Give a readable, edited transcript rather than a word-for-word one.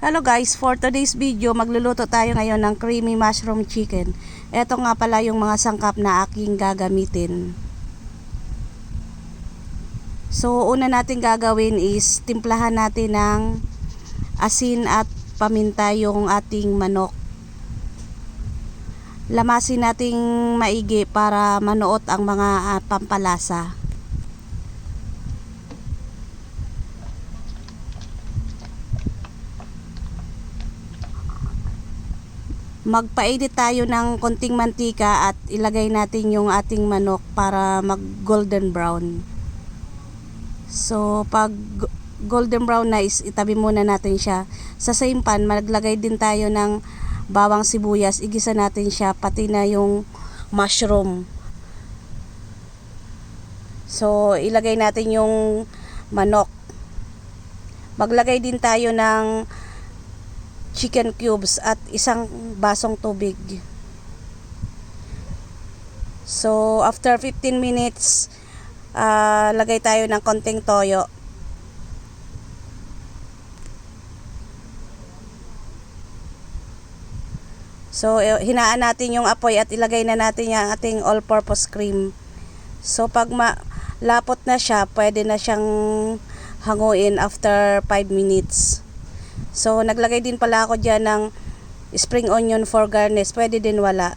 Hello guys, for today's video magluluto tayo ngayon ng creamy mushroom chicken. Ito nga pala yung mga sangkap na aking gagamitin. So una natin gagawin is timplahan natin ng asin at paminta yung ating manok. Lamasin nating maigi para manuot ang mga pampalasa. Magpainit tayo ng konting mantika at ilagay natin yung ating manok para mag golden brown. So pag golden brown na is itabi muna natin siya. Sa same pan maglagay din tayo ng bawang sibuyas, igisa natin siya pati na yung mushroom. So ilagay natin yung manok. Maglagay din tayo ng chicken cubes at isang basong tubig. So after 15 minutes lagay tayo ng konting toyo. So hinaan natin yung apoy at ilagay na natin yung ating all-purpose cream. So pag malapot na siya, pwede na siyang hanguin after 5 minutes. So naglagay din pala ako dyan ng spring onion for garnish, pwede din wala.